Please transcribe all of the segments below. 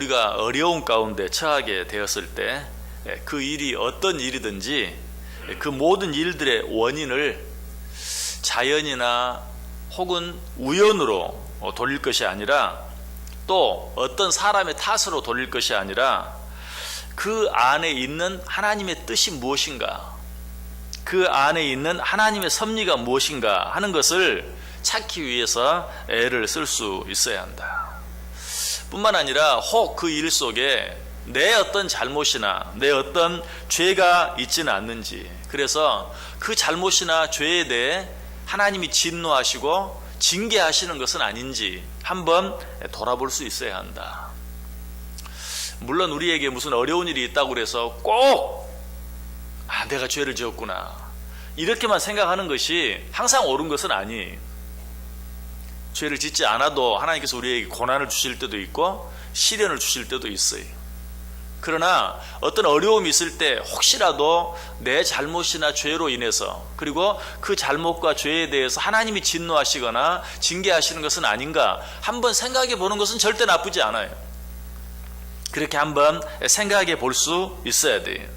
우리가 어려운 가운데 처하게 되었을 때 그 일이 어떤 일이든지 그 모든 일들의 원인을 자연이나 혹은 우연으로 돌릴 것이 아니라 또 어떤 사람의 탓으로 돌릴 것이 아니라 그 안에 있는 하나님의 뜻이 무엇인가, 그 안에 있는 하나님의 섭리가 무엇인가 하는 것을 찾기 위해서 애를 쓸 수 있어야 한다. 뿐만 아니라 혹 그 일 속에 내 어떤 잘못이나 내 어떤 죄가 있지는 않는지, 그래서 그 잘못이나 죄에 대해 하나님이 진노하시고 징계하시는 것은 아닌지 한번 돌아볼 수 있어야 한다. 물론 우리에게 무슨 어려운 일이 있다고 해서 꼭 내가 죄를 지었구나 이렇게만 생각하는 것이 항상 옳은 것은 아니에요. 죄를 짓지 않아도 하나님께서 우리에게 고난을 주실 때도 있고 시련을 주실 때도 있어요. 그러나 어떤 어려움이 있을 때 혹시라도 내 잘못이나 죄로 인해서, 그리고 그 잘못과 죄에 대해서 하나님이 진노하시거나 징계하시는 것은 아닌가 한번 생각해 보는 것은 절대 나쁘지 않아요. 그렇게 한번 생각해 볼 수 있어야 돼요.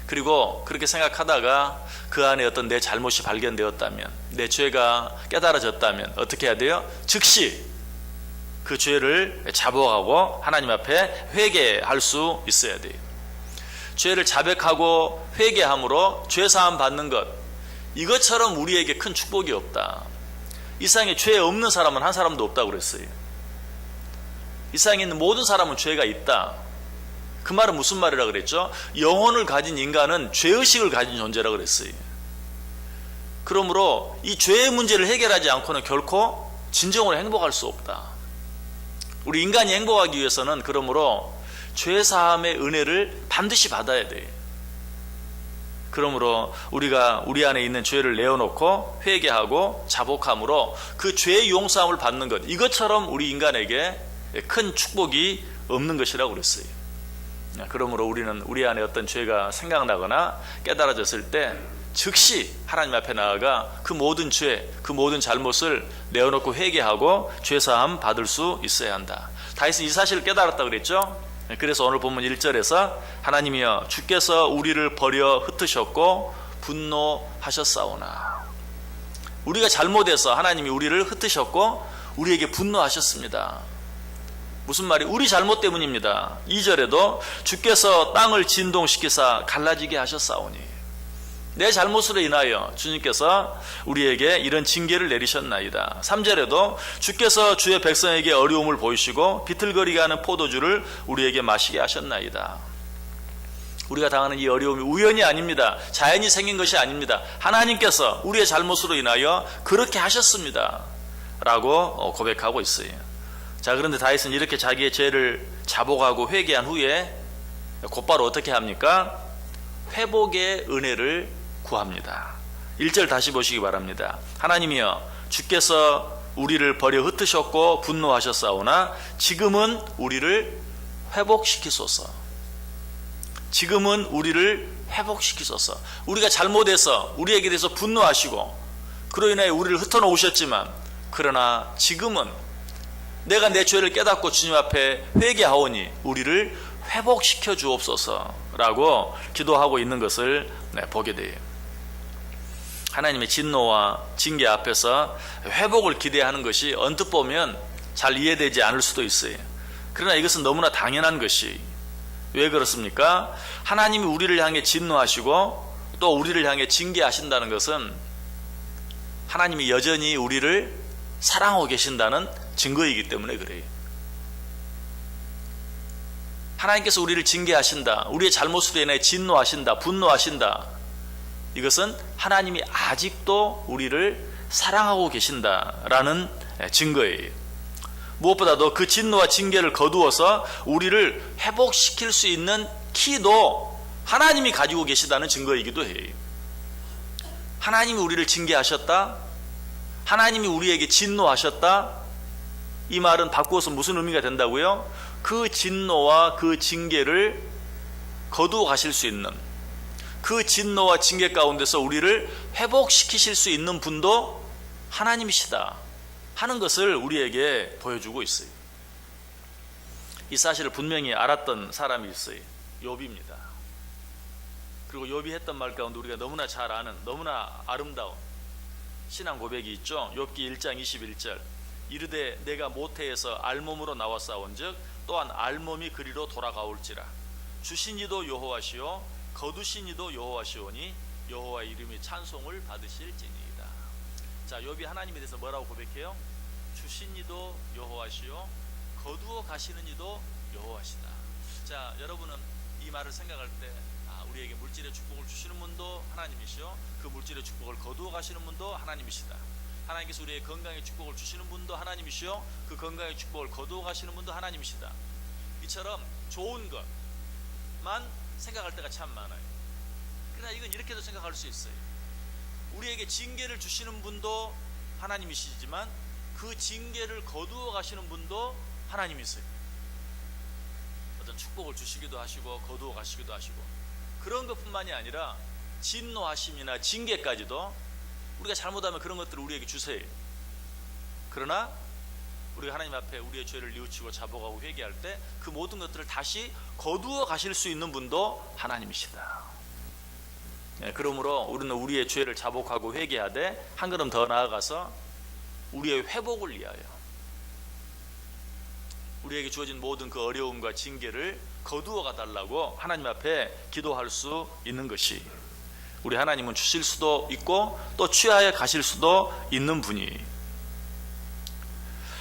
그리고 그렇게 생각하다가 그 안에 어떤 내 잘못이 발견되었다면, 내 죄가 깨달아졌다면 어떻게 해야 돼요? 즉시 그 죄를 자복하고 하나님 앞에 회개할 수 있어야 돼요. 죄를 자백하고 회개함으로 죄사함 받는 것, 이것처럼 우리에게 큰 축복이 없다. 이 세상에 죄 없는 사람은 한 사람도 없다고 그랬어요. 이 세상에 있는 모든 사람은 죄가 있다. 그 말은 무슨 말이라 그랬죠? 영혼을 가진 인간은 죄의식을 가진 존재라 그랬어요. 그러므로 이 죄의 문제를 해결하지 않고는 결코 진정으로 행복할 수 없다. 우리 인간이 행복하기 위해서는 그러므로 죄사함의 은혜를 반드시 받아야 돼요. 그러므로 우리가 우리 안에 있는 죄를 내어놓고 회개하고 자복함으로 그 죄의 용서함을 받는 것, 이것처럼 우리 인간에게 큰 축복이 없는 것이라고 그랬어요. 그러므로 우리는 우리 안에 어떤 죄가 생각나거나 깨달아졌을 때 즉시 하나님 앞에 나아가 그 모든 죄, 그 모든 잘못을 내어놓고 회개하고 죄사함 받을 수 있어야 한다. 다윗은 이 사실을 깨달았다 그랬죠. 그래서 오늘 본문 1절에서 하나님이여 주께서 우리를 버려 흩으셨고 분노하셨사오나, 우리가 잘못해서 하나님이 우리를 흩으셨고 우리에게 분노하셨습니다. 무슨 말이? 우리 잘못 때문입니다. 2절에도 주께서 땅을 진동시키사 갈라지게 하셨사오니, 내 잘못으로 인하여 주님께서 우리에게 이런 징계를 내리셨나이다. 3절에도 주께서 주의 백성에게 어려움을 보이시고 비틀거리게 하는 포도주를 우리에게 마시게 하셨나이다. 우리가 당하는 이 어려움이 우연이 아닙니다. 자연이 생긴 것이 아닙니다. 하나님께서 우리의 잘못으로 인하여 그렇게 하셨습니다 라고 고백하고 있어요. 자, 그런데 다윗은 이렇게 자기의 죄를 자복하고 회개한 후에 곧바로 어떻게 합니까? 회복의 은혜를 구합니다. 1절 다시 보시기 바랍니다. 하나님이여 주께서 우리를 버려 흩으셨고 분노하셨사오나 지금은 우리를 회복시키소서. 지금은 우리를 회복시키소서. 우리가 잘못해서 우리에게 대해서 분노하시고 그로 인하여 우리를 흩어놓으셨지만, 그러나 지금은 내가 내 죄를 깨닫고 주님 앞에 회개하오니 우리를 회복시켜 주옵소서라고 기도하고 있는 것을 보게 돼요. 하나님의 진노와 징계 앞에서 회복을 기대하는 것이 언뜻 보면 잘 이해되지 않을 수도 있어요. 그러나 이것은 너무나 당연한 것이, 왜 그렇습니까? 하나님이 우리를 향해 진노하시고 또 우리를 향해 징계하신다는 것은 하나님이 여전히 우리를 사랑하고 계신다는 증거이기 때문에 그래요. 하나님께서 우리를 징계하신다, 우리의 잘못으로 인해 진노하신다, 분노하신다, 이것은 하나님이 아직도 우리를 사랑하고 계신다라는 증거예요. 무엇보다도 그 진노와 징계를 거두어서 우리를 회복시킬 수 있는 키도 하나님이 가지고 계시다는 증거이기도 해요. 하나님이 우리를 징계하셨다, 하나님이 우리에게 진노하셨다, 이 말은 바꾸어서 무슨 의미가 된다고요? 그 진노와 그 징계를 거두어 가실 수 있는, 그 진노와 징계 가운데서 우리를 회복시키실 수 있는 분도 하나님이시다 하는 것을 우리에게 보여주고 있어요. 이 사실을 분명히 알았던 사람이 있어요. 욥입니다. 그리고 욥이 했던 말 가운데 우리가 너무나 잘 아는 너무나 아름다운 신앙 고백이 있죠. 욥기 1장 21절 이르되 내가 모태에서 알몸으로 나와 싸운즉 또한 알몸이 그리로 돌아가올지라 주신 이도 여호와시요 거두신 이도 여호와시오니 여호와 이름이 찬송을 받으실지니이다. 자, 욥이 하나님에 대해서 뭐라고 고백해요? 주신 이도 여호와시요 거두어 가시는 이도 여호와시다. 자, 여러분은 이 말을 생각할 때 우리에게 물질의 축복을 주시는 분도 하나님이시요 그 물질의 축복을 거두어 가시는 분도 하나님이시다. 하나님께서 우리의 건강의 축복을 주시는 분도 하나님이시요 그 건강의 축복을 거두어 가시는 분도 하나님이시다. 이처럼 좋은 것만 생각할 때가 참 많아요. 그러나 이건 이렇게도 생각할 수 있어요. 우리에게 징계를 주시는 분도 하나님이시지만 그 징계를 거두어 가시는 분도 하나님이세요. 어떤 축복을 주시기도 하시고 거두어 가시기도 하시고 그런 것뿐만이 아니라 진노하심이나 징계까지도 우리가 잘못하면 그런 것들을 우리에게 주세요. 그러나 우리가 하나님 앞에 우리의 죄를 뉘우치고 자복하고 회개할 때 그 모든 것들을 다시 거두어 가실 수 있는 분도 하나님이시다. 그러므로 우리는 우리의 죄를 자복하고 회개하되 한 걸음 더 나아가서 우리의 회복을 위하여 우리에게 주어진 모든 그 어려움과 징계를 거두어 가달라고 하나님 앞에 기도할 수 있는 것이 우리 하나님은 주실 수도 있고 또 취하여 가실 수도 있는 분이.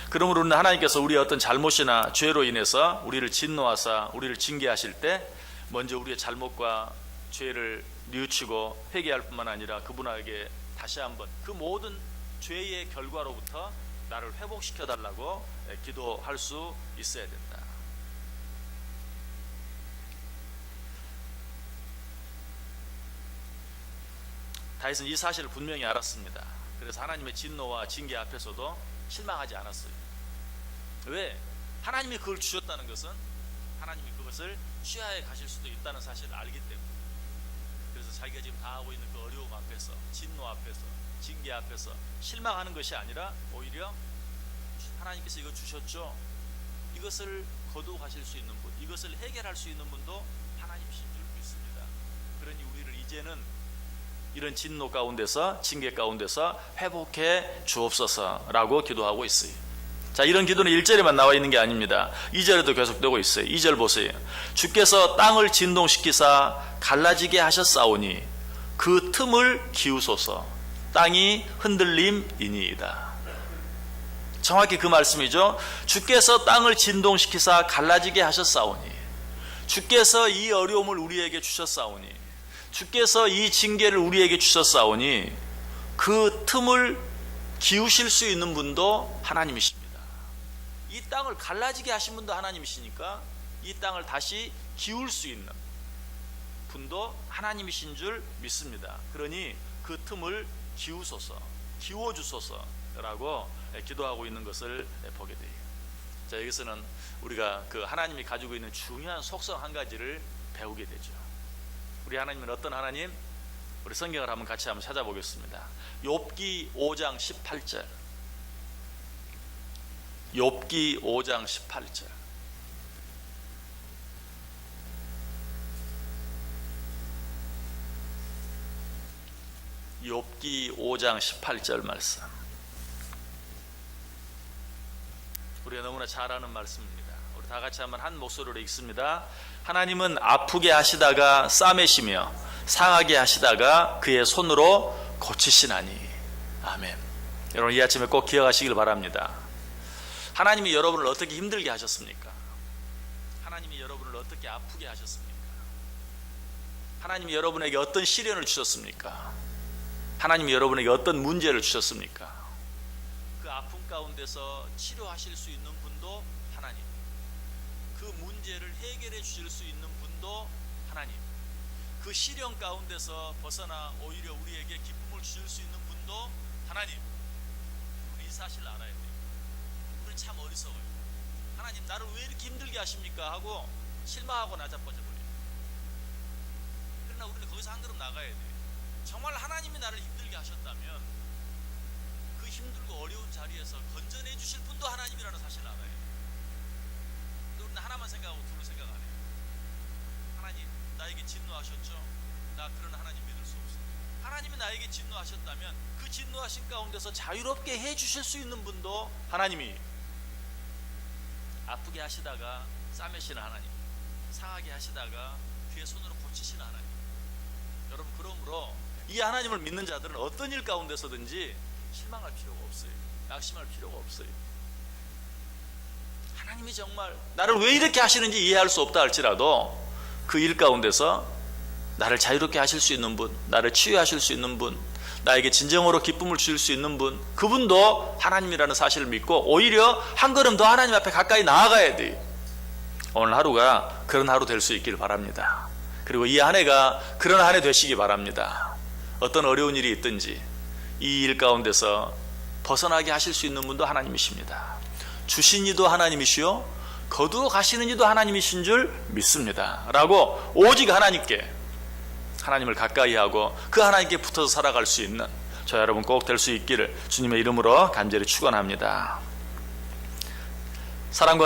그러므로 우리는 하나님께서 우리의 어떤 잘못이나 죄로 인해서 우리를 진노하사 우리를 징계하실 때 먼저 우리의 잘못과 죄를 뉘우치고 회개할 뿐만 아니라 그분에게 다시 한번 그 모든 죄의 결과로부터 나를 회복시켜 달라고 기도할 수 있어야 된다. 다윗은 이 사실을 분명히 알았습니다. 그래서 하나님의 진노와 징계 앞에서도 실망하지 않았어요. 왜? 하나님이 그걸 주셨다는 것은 하나님이 그것을 취하해 가실 수도 있다는 사실을 알기 때문에. 그래서 자기가 지금 당하고 있는 그 어려움 앞에서 진노 앞에서 징계 앞에서 실망하는 것이 아니라 오히려 하나님께서 이거 주셨죠. 이것을 거두어 가실 수 있는 분, 이것을 해결할 수 있는 분도 하나님이신 줄 믿습니다. 그러니 우리를 이제는 이런 진노 가운데서 징계 가운데서 회복해 주옵소서라고 기도하고 있어요. 자, 이런 기도는 1절에만 나와 있는 게 아닙니다. 2절에도 계속되고 있어요. 2절 보세요. 주께서 땅을 진동시키사 갈라지게 하셨사오니 그 틈을 기우소서 땅이 흔들림이니이다. 정확히 그 말씀이죠. 주께서 땅을 진동시키사 갈라지게 하셨사오니 주께서 이 어려움을 우리에게 주셨사오니 주께서 이 징계를 우리에게 주셨사오니 그 틈을 기우실 수 있는 분도 하나님이십니다. 이 땅을 갈라지게 하신 분도 하나님이시니까 이 땅을 다시 기울 수 있는 분도 하나님이신 줄 믿습니다. 그러니 그 틈을 기우소서, 기워주소서라고 기도하고 있는 것을 보게 돼요. 자, 여기서는 우리가 그 하나님이 가지고 있는 중요한 속성 한 가지를 배우게 되죠. 우리 하나님은 어떤 하나님? 우리 성경을 한번 같이 한번 찾아보겠습니다. 욥기 5장 18절. 욥기 5장 18절. 욥기 5장 18절 말씀. 우리가 너무나 잘 아는 말씀입니다. 우리 다 같이 한번 한 목소리로 읽습니다. 하나님은 아프게 하시다가 싸매시며 상하게 하시다가 그의 손으로 고치시나니. 아멘. 여러분 이 아침에 꼭 기억하시길 바랍니다. 하나님이 여러분을 어떻게 힘들게 하셨습니까? 하나님이 여러분을 어떻게 아프게 하셨습니까? 하나님이 여러분에게 어떤 시련을 주셨습니까? 하나님이 여러분에게 어떤 문제를 주셨습니까? 그 아픔 가운데서 치료하실 수 있는 분도 하나님, 그 문제를 해결해 주실 수 있는 분도 하나님, 그 시련 가운데서 벗어나 오히려 우리에게 기쁨을 주실 수 있는 분도 하나님. 우리 이 사실을 알아야 돼요. 우리는 참 어리석어요. 하나님 나를 왜 이렇게 힘들게 하십니까? 하고 실망하고 나자빠져 버려요. 그러나 우리는 거기서 한 걸음 나가야 돼요. 정말 하나님이 나를 힘들게 하셨다면 그 힘들고 어려운 자리에서 건져내 주실 분도 하나님이라는 사실을 알아야 돼요. 맨날 하나만 생각하고 둘을 생각 안 해요. 하나님 나에게 진노하셨죠? 나 그런 하나님 믿을 수 없어요. 하나님이 나에게 진노하셨다면 그 진노하신 가운데서 자유롭게 해주실 수 있는 분도 하나님이, 아프게 하시다가 싸매시는 하나님, 상하게 하시다가 뒤에 손으로 고치시는 하나님. 여러분, 그러므로 이 하나님을 믿는 자들은 어떤 일 가운데서든지 실망할 필요가 없어요. 낙심할 필요가 없어요. 하나님이 정말 나를 왜 이렇게 하시는지 이해할 수 없다 할지라도 그 일 가운데서 나를 자유롭게 하실 수 있는 분, 나를 치유하실 수 있는 분, 나에게 진정으로 기쁨을 주실 수 있는 분, 그분도 하나님이라는 사실을 믿고 오히려 한 걸음 더 하나님 앞에 가까이 나아가야 돼요. 오늘 하루가 그런 하루 될 수 있기를 바랍니다. 그리고 이 한 해가 그런 한 해 되시기 바랍니다. 어떤 어려운 일이 있든지 이 일 가운데서 벗어나게 하실 수 있는 분도 하나님이십니다. 주신 이도 하나님이시요 거두어 가시는 이도 하나님이신 줄 믿습니다 라고 오직 하나님께, 하나님을 가까이 하고 그 하나님께 붙어서 살아갈 수 있는 저 여러분 꼭 될 수 있기를 주님의 이름으로 간절히 축원합니다. 사랑과